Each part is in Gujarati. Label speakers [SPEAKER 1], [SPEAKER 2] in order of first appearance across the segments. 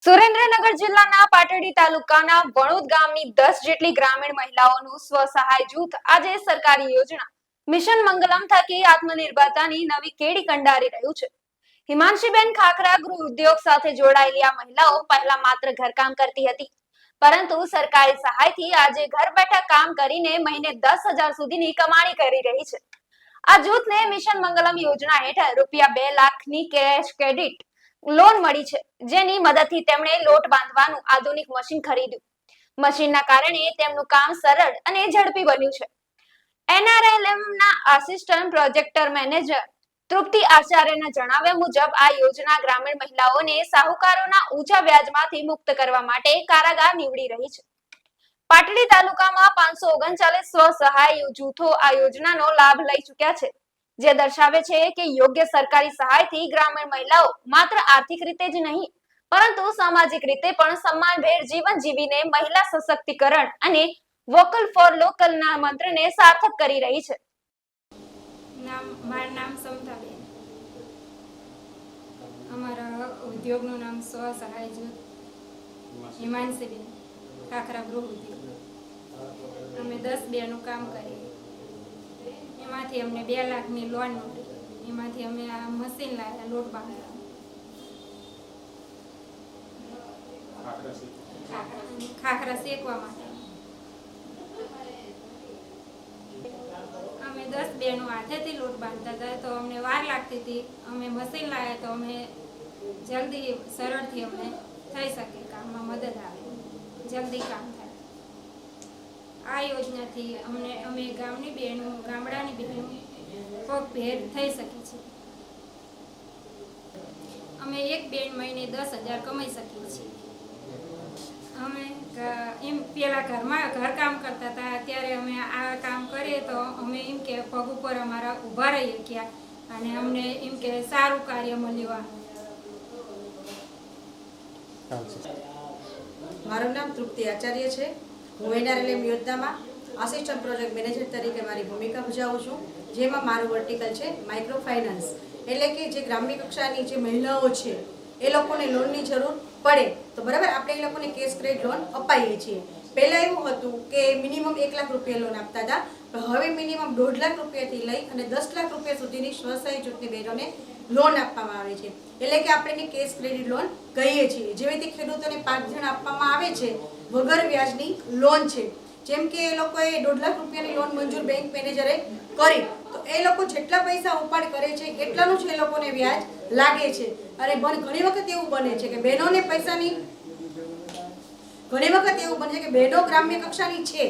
[SPEAKER 1] સુરેન્દ્રનગર જિલ્લાના પાટડી તાલુકાના વણોદ ગામની 10 જેટલી ગ્રામીણ મહિલાઓનું સ્વસહાય જૂથ આજે સરકારી યોજના મિશન મંગલમ થકી આત્મનિર્ભરતાની નવી કેડી કંડારી રહ્યું છે। હિમાંશીબેન ખાખરા ગૃહ ઉદ્યોગ સાથે જોડાયેલી આ મહિલાઓ પહેલા માત્ર ઘરકામ કરતી હતી, પરંતુ સરકારી સહાયથી આજે ઘર બેઠા કામ કરીને મહિને 10,000 સુધીની કમાણી કરી રહી છે। આ જૂથને મિશન મંગલમ યોજના હેઠળ રૂપિયા 2 લાખની કેશ ક્રેડિટ લોન મળી છે, જેની મદદથી તેમણે લોટ બાંધવાનું આધુનિક મશીન ખરીદ્યું। મશીનના કારણે તેમનું કામ સરળ અને ઝડપી બન્યું છે। એનઆરએલએમના આસિસ્ટન્ટ પ્રોજેક્ટ મેનેજર તૃપ્તિ આચાર્યના જણાવ્યા મુજબ આ યોજના ગ્રામીણ મહિલાઓને સાહુકારોના ઊંચા વ્યાજમાંથી મુક્ત કરવા માટે કારગર નીવડી રહી છે। પાટડી તાલુકામાં 539 સ્વસહાય જૂથો આ યોજનાનો લાભ લઈ ચૂક્યા છે, જે દર્શાવે છે કે યોગ્ય સરકારી સહાયથી ગ્રામીણ મહિલાઓ માત્ર આર્થિક રીતે જ નહીં, પરંતુ સામાજિક રીતે પણ સન્માનભેર જીવન જીવીને મહિલા સશક્તિકરણ અને વોકલ ફોર લોકલના મંત્રને સાર્થક કરી રહી છે।
[SPEAKER 2] મારું નામ સમતાબેન, અમારા ઉદ્યોગનું નામ સ્વસહાય જૂથ હિમાંશીબેન ખાખરા ગૃહ ઉદ્યોગ। અમે 10 બેનું કામ કરીએ, એમાંથી અમને 2 લાખની લોન મળી, એમાંથી અમે આ મશીન લાવ્યા લોટ બાંધવા, ખાખરા શેકવા માટે। અમે 10 બેનો હાથેથી લોટ બાંધતા હતા, તો અમને વાર લાગતી હતી। અમે મશીન લાવ્યા તો અમે જલ્દી સરળથી અમને થઈ શકે, કામમાં મદદ આવે, જલ્દી કામ થાય। આ યોજનાથી અમે ગામની બહેનો, ગામડાની બહેનો પગભેર થઈ શકી છે। અમે એક બેન મહિને 10,000 કમાઈ શકીએ છીએ। અમે એમ પેલા ઘર કામ કરતા હતા, અત્યારે અમે આ કામ કરીએ તો અમે એમ કે પગ ઉપર અમારા ઊભા રહીએ ક્યાં, અને અમને એમ કે સારું કાર્ય મળ્યું।
[SPEAKER 3] મારું નામ તૃપ્તિ આચાર્ય છે। હું એનઆરએલએમ યોજનામાં આસિસ્ટન્ટ પ્રોજેક્ટ મેનેજર તરીકે મારી ભૂમિકા ભજવું છું, જેમાં મારું વર્ટિકલ છે માઇક્રો ફાઇનાન્સ, એટલે કે જે ગ્રામ્ય કક્ષાની જે મહિલાઓ છે એ લોકોને લોનની જરૂર પડે તો બરાબર આપણે એ લોકોને કેશ ક્રેડિટ લોન અપાઈએ છીએ। પહેલાં એવું હતું કે મિનિમમ 1 લાખ રૂપિયા લોન આપતા હતા, પણ હવે મિનિમમ 1.5 લાખ રૂપિયાથી લઈ અને 10 લાખ રૂપિયા સુધીની સ્વસહાય જૂથની બહેનોને લોન આપવામાં આવે છે, એટલે કે આપણે એને કેશ ક્રેડિટ લોન કહીએ છીએ। જેવી રીતે ખેડૂતોને 5 જણ આપવામાં આવે છે વગર વ્યાજની લોન છે, જેમ કે એ લોકોએ 1.5 લાખ રૂપિયાની લોન મંજૂર બેંક મેનેજરે કરી, તો એ લોકો જેટલા પૈસા ઉપાડ કરે છે એટલાનું જ એ લોકોને વ્યાજ લાગે છે। અને ઘણી વખત એવું બને છે કે બહેનોને પૈસાની બહેનો ગ્રામ્ય કક્ષાની છે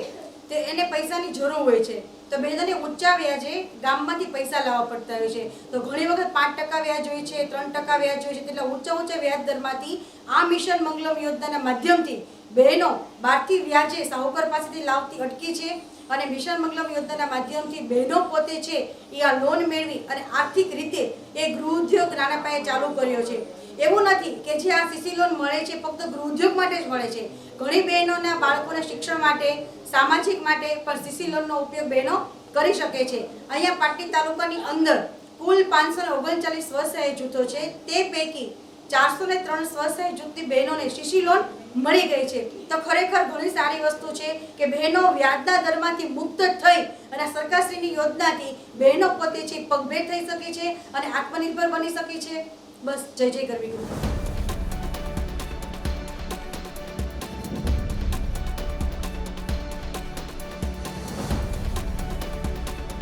[SPEAKER 3] તે એને પૈસાની જરૂર હોય છે, તો બહેનોને ઊંચા વ્યાજે ગામમાંથી પૈસા લાવવા પડતા હોય છે, તો ઘણી વખત 5% વ્યાજ હોય છે, 3% વ્યાજ હોય છે, એટલે ઊંચા વ્યાજ દરમાંથી આ મિશન મંગલમ યોજનાના માધ્યમથી બહેનો બહારથી વ્યાજે સાહુકાર પાસેથી લાવતી અટકી છે, અને મિશન મંગલમ યોજનાના માધ્યમથી બહેનો પોતે છે એ આ લોન મેળવી અને આર્થિક રીતે એ ગૃહ ઉદ્યોગ નાના પાયે ચાલુ કર્યો છે। એવું નથી કે જે આ સીસી લોન મળે છે ફક્ત ગૃહ ઉદ્યોગ માટે જ મળે છે, ઘણી બહેનોના બાળકોના શિક્ષણ માટે, સામાજિક માટે પણ સીસી લોનનો ઉપયોગ બહેનો કરી શકે છે। અહીંયા પાટડી તાલુકાની અંદર કુલ 539 સ્વસહાય જૂથો છે, તે પૈકી 403 સ્વસહાય જૂથની બહેનોને સીસી લોન મળી ગઈ છે। તો ખરેખર ઘણી સારી વસ્તુ છે કે બહેનો વ્યાજના દરમાંથી મુક્ત થઈ અને સરકારશ્રીની યોજનાથી બહેનો પોતે છે પગભેર થઈ શકે છે અને આત્મનિર્ભર બની શકે છે। બસ, જય જય ગરવી।